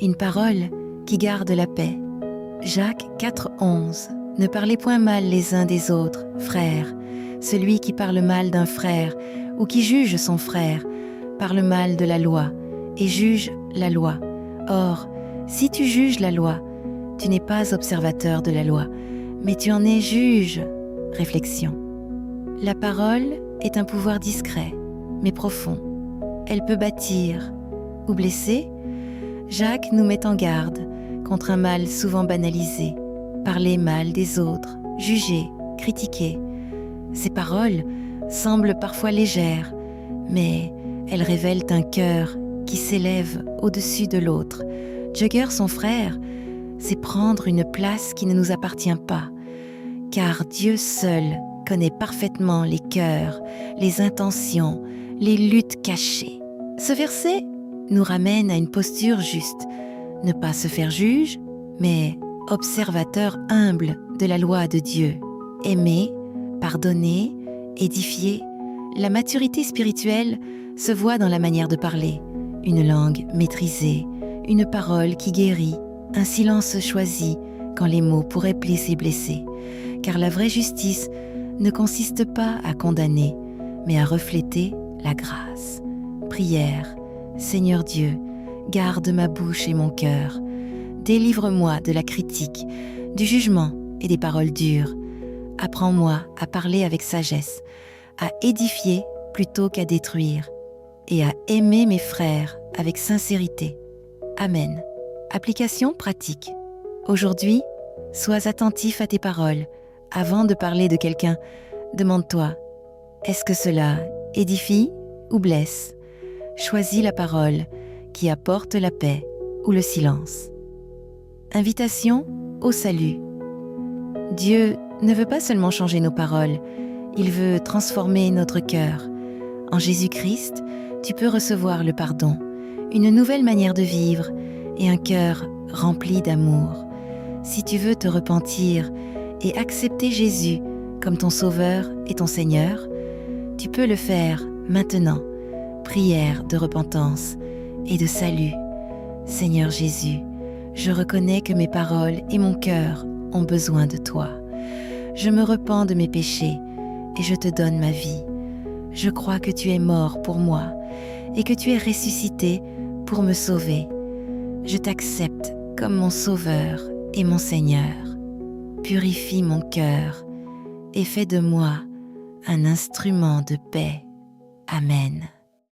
une parole qui garde la paix. Jacques 4,11. Ne parlez point mal les uns des autres, frères. Celui qui parle mal d'un frère ou qui juge son frère parle mal de la loi et juge la loi. Or, si tu juges la loi, tu n'es pas observateur de la loi, mais tu en es juge. Réflexion. La parole est un pouvoir discret, mais profond. Elle peut bâtir ou blesser. Jacques nous met en garde contre un mal souvent banalisé. Parler mal des autres, juger, critiquer. Ces paroles semblent parfois légères, mais elles révèlent un cœur qui s'élève au-dessus de l'autre. Jugger son frère, c'est prendre une place qui ne nous appartient pas, car Dieu seul connaît parfaitement les cœurs, les intentions, les luttes cachées. Ce verset nous ramène à une posture juste, ne pas se faire juge, mais observateur humble de la loi de Dieu. Aimer, pardonner, édifier, la maturité spirituelle se voit dans la manière de parler, une langue maîtrisée, une parole qui guérit, un silence choisi quand les mots pourraient blesser, car la vraie justice ne consiste pas à condamner, mais à refléter la grâce. Prière, Seigneur Dieu, garde ma bouche et mon cœur, délivre-moi de la critique, du jugement et des paroles dures. Apprends-moi à parler avec sagesse, à édifier plutôt qu'à détruire, et à aimer mes frères avec sincérité. Amen. Application pratique. Aujourd'hui, sois attentif à tes paroles. Avant de parler de quelqu'un, demande-toi, est-ce que cela édifie ou blesse? Choisis la parole qui apporte la paix ou le silence. Invitation au salut. Dieu ne veut pas seulement changer nos paroles, il veut transformer notre cœur. En Jésus-Christ, tu peux recevoir le pardon, une nouvelle manière de vivre et un cœur rempli d'amour. Si tu veux te repentir et accepter Jésus comme ton Sauveur et ton Seigneur, tu peux le faire maintenant. Prière de repentance et de salut. Seigneur Jésus, je reconnais que mes paroles et mon cœur ont besoin de toi. Je me repens de mes péchés et je te donne ma vie. Je crois que tu es mort pour moi et que tu es ressuscité pour me sauver. Je t'accepte comme mon Sauveur et mon Seigneur. Purifie mon cœur et fais de moi un instrument de paix. Amen.